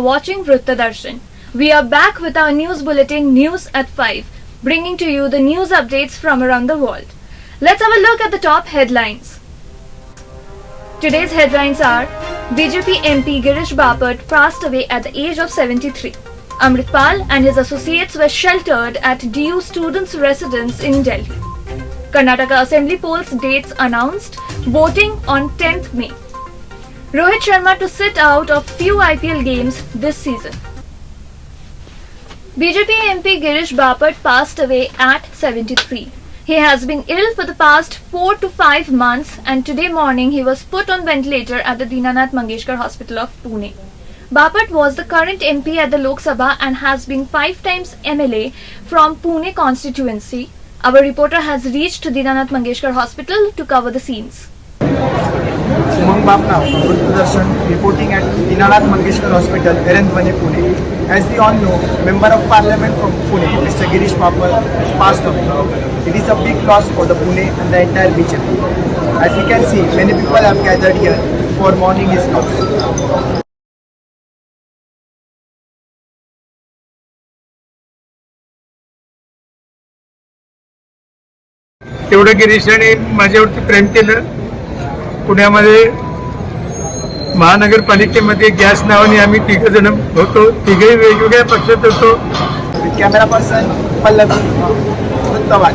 are watching Vruttadarshan. We are back with our news bulletin News at 5, bringing to you the news updates from around the world. Let's have a look at the top headlines. Today's headlines are: BJP MP Girish Bapat passed away at the age of 73. Amritpal and his associates were sheltered at DU students' residence in Delhi. Karnataka Assembly polls dates announced, voting on 10th May. Rohit Sharma to sit out of few IPL games this season. BJP MP Girish Bapat passed away at 73. He has been ill for the past 4 to 5 months, and today morning he was put on ventilator at the Dinanath Mangeshkar Hospital of Pune. Bapat was the current MP at the Lok Sabha and has been 5 times MLA from Pune constituency. Our reporter has reached Dinanath Mangeshkar Hospital to cover the scenes. Umang Bapna from Vruttadarshan reporting at Dinanath Mangeshkar Hospital, Erendwane, Pune. As we all know, Member of Parliament from Pune, Mr. Girish Bapat, has passed away. It is a big loss for the Pune and the entire BJP. As we can see, many people have gathered here for mourning his loss. तेवढं गिरीशाने माझ्यावरती प्रेम केलं. पुण्यामध्ये महानगरपालिकेमध्ये gas नावाने आम्ही तिघजण होतो. तिघही वेगवेगळ्या पक्षात होतो. Camera person Pallavi Vruttadarshan.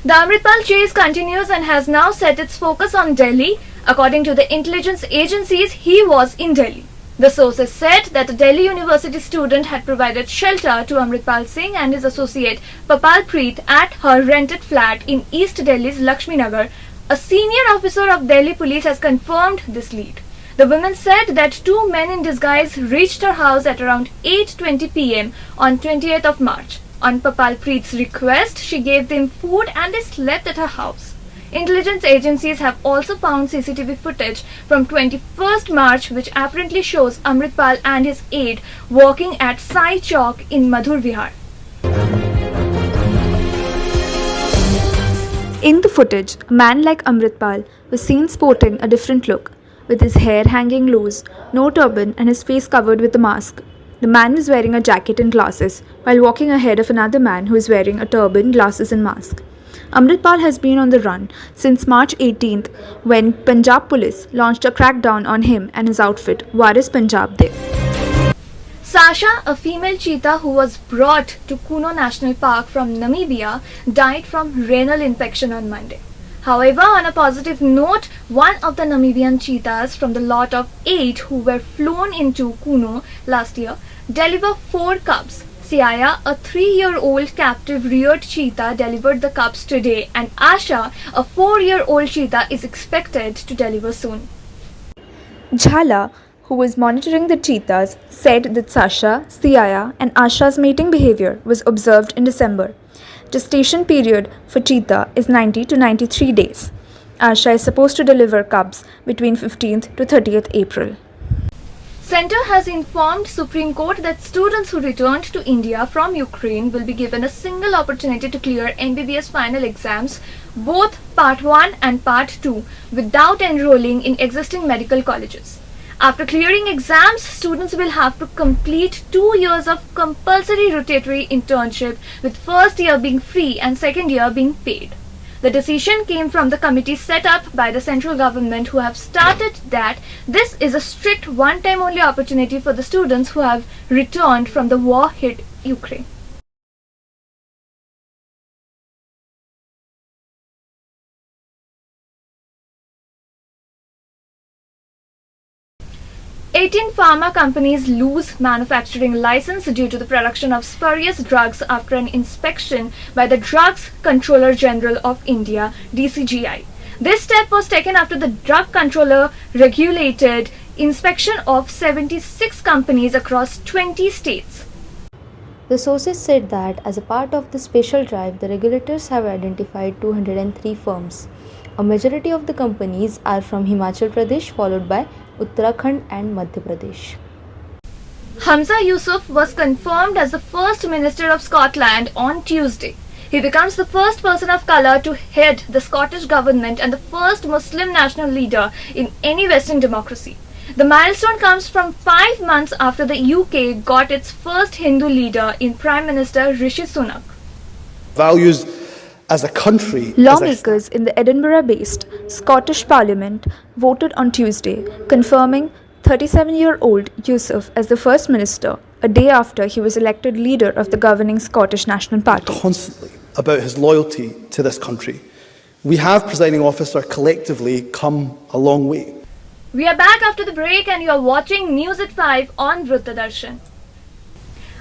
The Amritpal chase continues and has now set its focus on Delhi. According to the intelligence agencies, he was in Delhi. The sources said that a Delhi University student had provided shelter to Amritpal Singh and his associate Papal Preet at her rented flat in East Delhi's Lakshmi Nagar. A senior officer of Delhi police has confirmed this lead. The woman said that 2 men in disguise reached her house at around 8:20 p.m. on 20th of March. On Papal Preet's request, she gave them food and they slept at her house. Intelligence agencies have also found CCTV footage from 21st March which apparently shows Amritpal and his aide walking at Sai Chowk in Madhur Vihar. In the footage, a man like Amritpal was seen sporting a different look, with his hair hanging loose, no turban and his face covered with a mask. The man was wearing a jacket and glasses while walking ahead of another man who is wearing a turban, glasses and mask. Amritpal has been on the run since March 18th when Punjab police launched a crackdown on him and his outfit, Waris Punjab De. Sasha, a female cheetah who was brought to Kuno National Park from Namibia, died from renal infection on Monday. However, on a positive note, one of the Namibian cheetahs from the lot of 8 who were flown into Kuno last year delivered 4 cubs. Siaya, a 3-year-old captive reared cheetah, delivered the cubs today, and Asha, a 4-year-old cheetah, is expected to deliver soon. Jhala, who was monitoring the cheetahs, said that Sasha, Siaya and Asha's mating behavior was observed in December. Gestation period for cheetah is 90 to 93 days. Asha is supposed to deliver cubs between 15th to 30th April. Center has informed Supreme Court that students who returned to India from Ukraine will be given a single opportunity to clear MBBS final exams, both Part 1 and Part 2, without enrolling in existing medical colleges. After clearing exams, students will have to complete 2 years of compulsory rotatory internship, with first year being free and second year being paid. The decision came from the committee set up by the central government, who have started that this is a strict one-time only opportunity for the students who have returned from the war-hit Ukraine. Eighteen pharma companies lose manufacturing license due to the production of spurious drugs after an inspection by the Drugs Controller General of India, DCGI. This step was taken after the drug controller regulated inspection of 76 companies across 20 states. The sources said that as a part of the special drive, the regulators have identified 203 firms. A majority of the companies are from Himachal Pradesh, followed by Uttarakhand and Madhya Pradesh. Hamza Yusuf was confirmed as the first Minister of Scotland on Tuesday. He becomes the first person of colour to head the Scottish government and the first Muslim national leader in any Western democracy. The milestone comes from 5 months after the UK got its first Hindu leader in Prime Minister Rishi Sunak. Values as a country. Lawmakers in the Edinburgh-based Scottish Parliament voted on Tuesday, confirming 37-year-old Yusuf as the First Minister, a day after he was elected leader of the governing Scottish National Party. Constantly about his loyalty to this country. We have, Presiding Officer, collectively come a long way. We are back after the break and you are watching News at 5 on Vruttadarshan.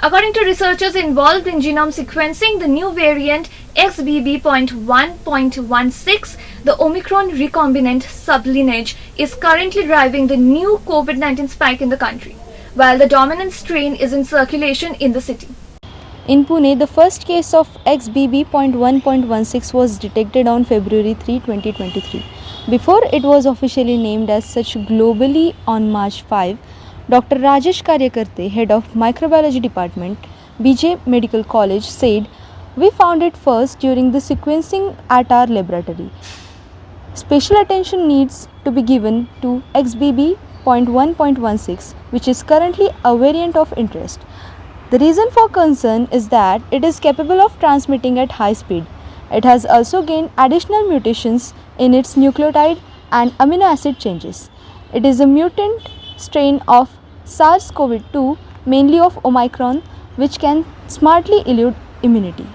According to researchers involved in genome sequencing, the new variant XBB.1.16, the Omicron recombinant sublineage, is currently driving the new COVID-19 spike in the country, while the dominant strain is in circulation in the city. In Pune, the first case of XBB.1.16 was detected on February 3, 2023. Before it was officially named as such globally on March 5, Dr. Rajesh Karyakarte, head of Microbiology Department, BJ Medical College, said, "We found it first during the sequencing at our laboratory. Special attention needs to be given to XBB.1.16, which is currently a variant of interest. The reason for concern is that it is capable of transmitting at high speed. It has also gained additional mutations in its nucleotide and amino acid changes. It is a mutant strain of SARS-CoV-2, mainly of Omicron, which can smartly elude immunity."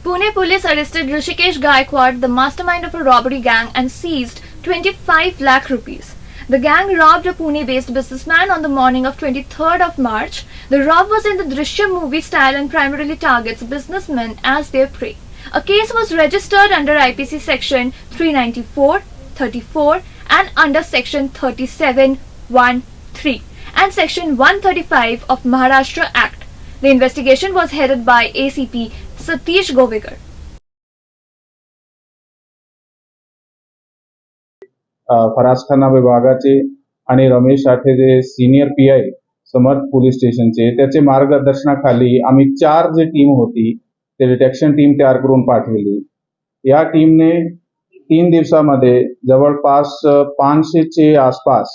Pune police arrested Rishikesh Gaikwad, the mastermind of a robbery gang, and seized 25 lakh rupees. The gang robbed a Pune-based businessman on the morning of 23rd of March. The rob was in the Drishyam movie style and primarily targets businessmen as their prey. A case was registered under IPC section 394, 34 and under section 37(1)(3) and section 135 of Maharashtra Act. The investigation was headed by ACP Satish Govegar. फरासखाना विभागाचे आणि रमेश साठे जे senior PI समर्थ police स्टेशनचे त्याचे मार्गदर्शनाखाली आम्ही 4 जे team होती ते detection team तयार करून पाठवली. या टीमने 3 दिवसामध्ये जवळपास 500चे आसपास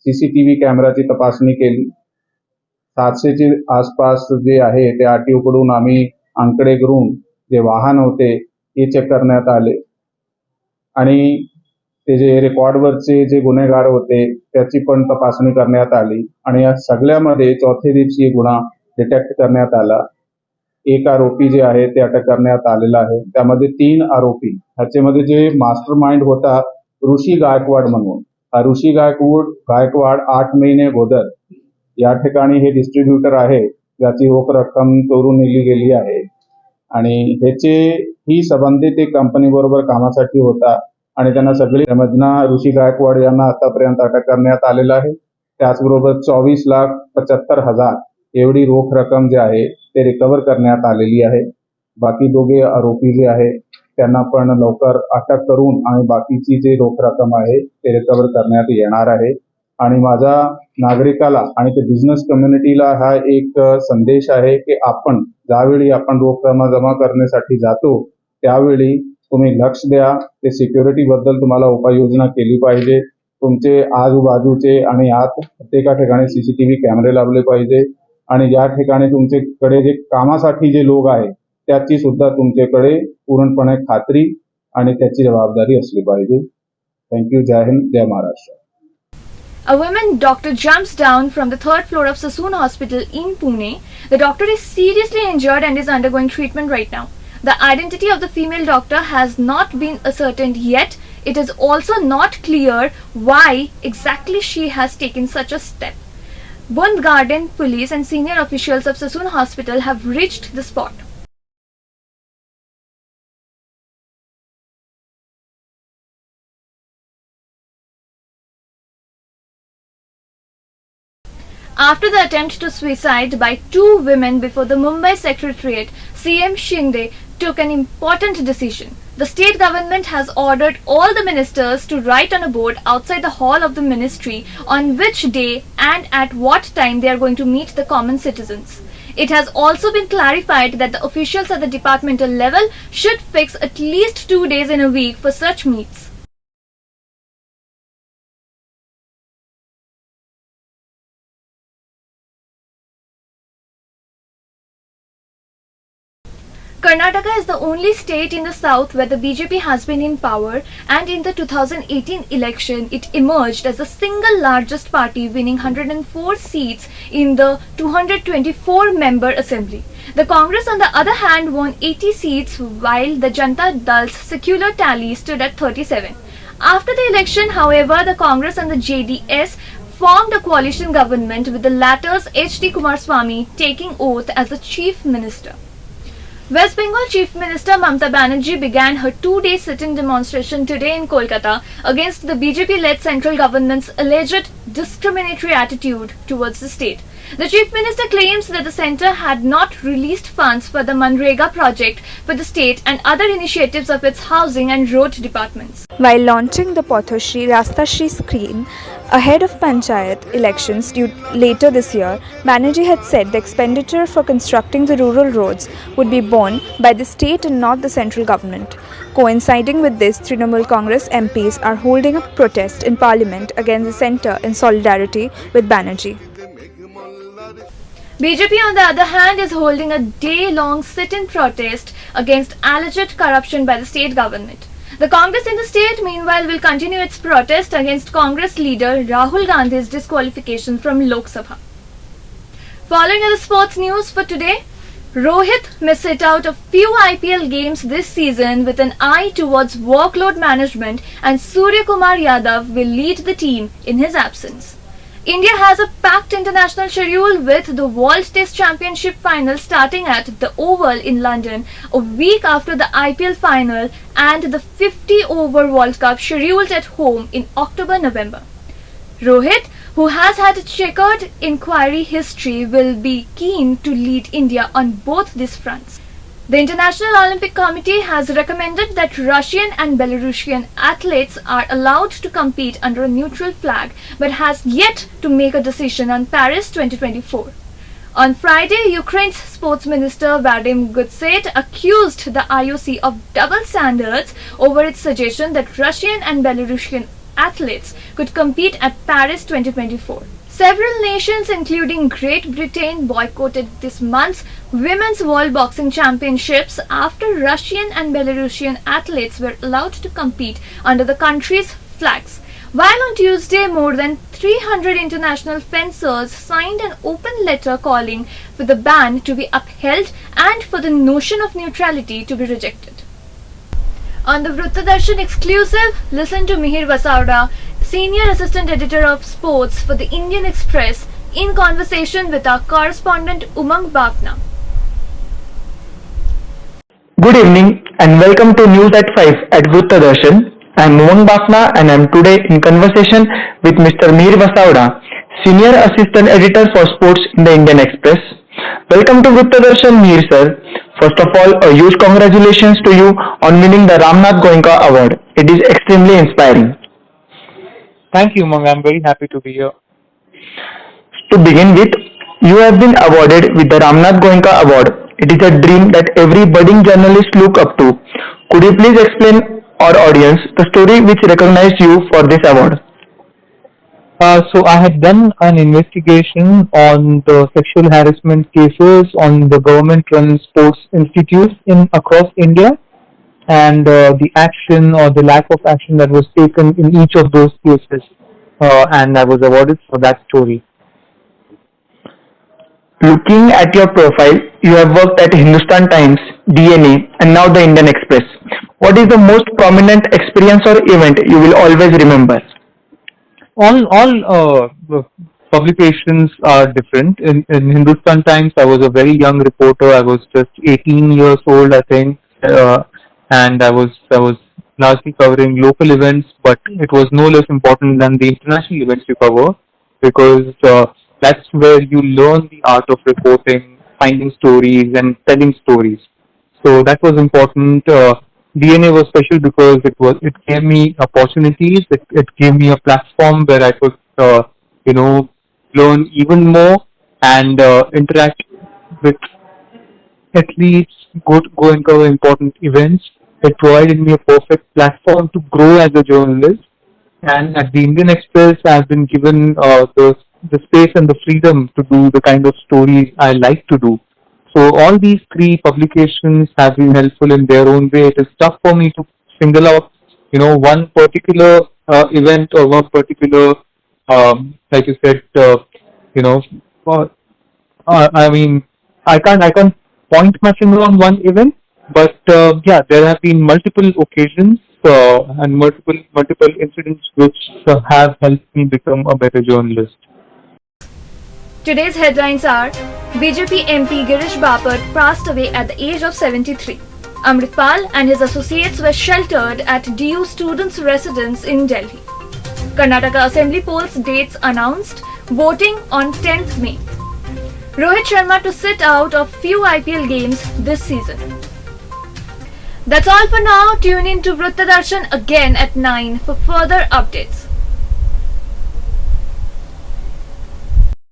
CCTV कॅमेराची तपासणी केली. 700चे आसपास जे आहे ते RTO कडून आम्ही आंकडे करून जे वाहन होते हे चेक करण्यात आले आणि ते जे रेकॉर्डवरचे जे गुन्हेगार होते त्याची पण तपासणी करण्यात आली आणि या सगळ्यामध्ये चौथ्या दिवशी गुन्हा डिटेक्ट करण्यात आला. एक आरोपी जे आहे ते अटक करण्यात आलेला आहे. त्यामध्ये 3 आरोपी ह्याच्यामध्ये जे मास्टर माइंड होता ऋषी गायकवाड म्हणून. हा ऋषी गायकवाड 8 महिने अगोदर या ठिकाणी हे डिस्ट्रीब्युटर आहे ज्याची रोख रक्कम चोरून नेली गेली आहे आणि ह्याचे ही संबंधित एक कंपनी बरोबर कामासाठी होता आणि त्यांना सगळे समजना ऋषी गायकवाड यांना आतापर्यंत अटक करण्यात आलेला आहे. त्याचबरोबर 24,75,000 एवढी रोख रक्कम जे आहे ते रिकव्हर करण्यात आलेली आहे. बाकी दोघे आरोपी जे आहे त्यांना पण लवकर अटक करून आणि बाकीची जे रोख रक्कम आहे ते रिकव्हर करण्यात येणार आहे. आणि माझा नागरिकाला आणि ते बिझनेस कम्युनिटीला हा एक संदेश आहे की आपण ज्यावेळी आपण रोख जमा करण्यासाठी जातो त्यावेळी तुम्ही लक्ष द्या. ते सिक्युरिटी बद्दल तुम्हाला उपाययोजना केली पाहिजे. तुमचे आजूबाजूचे आणि आत प्रत्येका ठिकाणी CCTV कॅमेरे लावले पाहिजे आणि या ठिकाणी तुमच्याकडे जे कामासाठी जे लोक आहेत त्याची सुद्धा तुमच्याकडे पूर्णपणे खात्री आणि त्याची जबाबदारी असली पाहिजे. थँक्यू. जय हिंद, जय Maharashtra. A woman doctor jumps down from the 3rd floor of Sassoon Hospital in Pune. The doctor is seriously injured and is undergoing treatment right now. The identity of the female doctor has not been ascertained yet. It is also not clear why exactly she has taken such a step. Bund Garden police and senior officials of Sassoon Hospital have reached the spot. After the attempt to suicide by 2 women before the Mumbai Secretariat, CM Shinde took an important decision. The state government has ordered all the ministers to write on a board outside the hall of the ministry on which day and at what time they are going to meet the common citizens. It has also been clarified that the officials at the departmental level should fix at least 2 days in a week for such meets. Karnataka is the only state in the south where the BJP has been in power, and in the 2018 election it emerged as the single largest party, winning 104 seats in the 224-member assembly. The Congress on the other hand won 80 seats while the Janata Dal's secular tally stood at 37. After the election, however, the Congress and the JDS formed a coalition government with the latter's H.D. Kumaraswamy taking oath as the Chief Minister. West Bengal Chief Minister Mamata Banerjee began her two-day sit-in demonstration today in Kolkata against the BJP-led central government's alleged discriminatory attitude towards the state. The Chief Minister claims that the centre had not released funds for the Manrega project for the state and other initiatives of its housing and road departments. While launching the Pothoshri Rastashri scheme ahead of Panchayat elections due later this year, Banerjee had said the expenditure for constructing the rural roads would be borne by the state and not the central government. Coinciding with this, Trinamool Congress MPs are holding a protest in Parliament against the centre in solidarity with Banerjee. BJP, on the other hand, is holding a day-long sit-in protest against alleged corruption by the state government. The Congress in the state, meanwhile, will continue its protest against Congress leader Rahul Gandhi's disqualification from Lok Sabha. Following are the sports news for today. Rohit may sit out a few IPL games this season with an eye towards workload management, and Surya Kumar Yadav will lead the team in his absence. India has a packed international schedule with the World Test Championship final starting at the Oval in London a week after the IPL final and the 50-over World Cup scheduled at home in October-November. Rohit, who has had a checkered inquiry history, will be keen to lead India on both these fronts. The International Olympic Committee has recommended that Russian and Belarusian athletes are allowed to compete under a neutral flag, but has yet to make a decision on Paris 2024. On Friday, Ukraine's sports minister Vadim Gutset accused the IOC of double standards over its suggestion that Russian and Belarusian athletes could compete at Paris 2024. Several nations, including Great Britain, boycotted this month's Women's World Boxing Championships after Russian and Belarusian athletes were allowed to compete under the country's flags. While on Tuesday, more than 300 international fencers signed an open letter calling for the ban to be upheld and for the notion of neutrality to be rejected. On the Vruttadarshan exclusive, listen to Mihir Vasauda, Senior Assistant Editor of Sports for the Indian Express, in conversation with our correspondent Umang Bafna. Good evening and welcome to News at 5 at Vruttadarshan. I am Umang Bafna and I am today in conversation with Mr. Mihir Vasauda, Senior Assistant Editor for Sports in the Indian Express. Welcome to Vruttadarshan, Mihir sir. First of all, a huge congratulations to you on winning the Ramnath Goenka Award. It is extremely inspiring. Thank you, Umang. I'm very happy to be here. To begin with, you have been awarded with the Ramnath Goenka Award. It is a dream that every budding journalist look up to. Could you please explain our audience the story which recognized you for this award? So I had done an investigation on the sexual harassment cases on the government-run sports institutes across India, and the action or the lack of action that was taken in each of those cases, and I was awarded for that story. Looking at your profile, you have worked at Hindustan Times, DNA, and now the Indian Express. What is the most prominent experience or event you will always remember? All publications are different. In Hindustan Times, I was a very young reporter. I was just 18 years old, I think, and I was largely covering local events, but it was no less important than the international events you cover, because that's where you learn the art of reporting, finding stories and telling stories. So that was important. DNA was special because it gave me opportunities. It gave me a platform where I could learn even more and interact with athletes, go and cover important events. It provided me a perfect platform to grow as a journalist. And at the Indian Express, I have been given the space and the freedom to do the kind of stories I like to do. So all these three publications have been helpful in their own way. It is tough for me to single out, one particular event or one particular, like you said, you know, uh, I mean, I can't point my finger on one event, but yeah, there have been multiple occasions and multiple incidents which have helped me become a better journalist. Today's headlines are: BJP MP Girish Bapat passed away at the age of 73. Amritpal and his associates were sheltered at DU students' residence in Delhi. Karnataka Assembly polls dates announced. Voting on 10th May. Rohit Sharma to sit out of few IPL games this season. That's all for now. Tune in to Vruttadarshan again at 9 for further updates.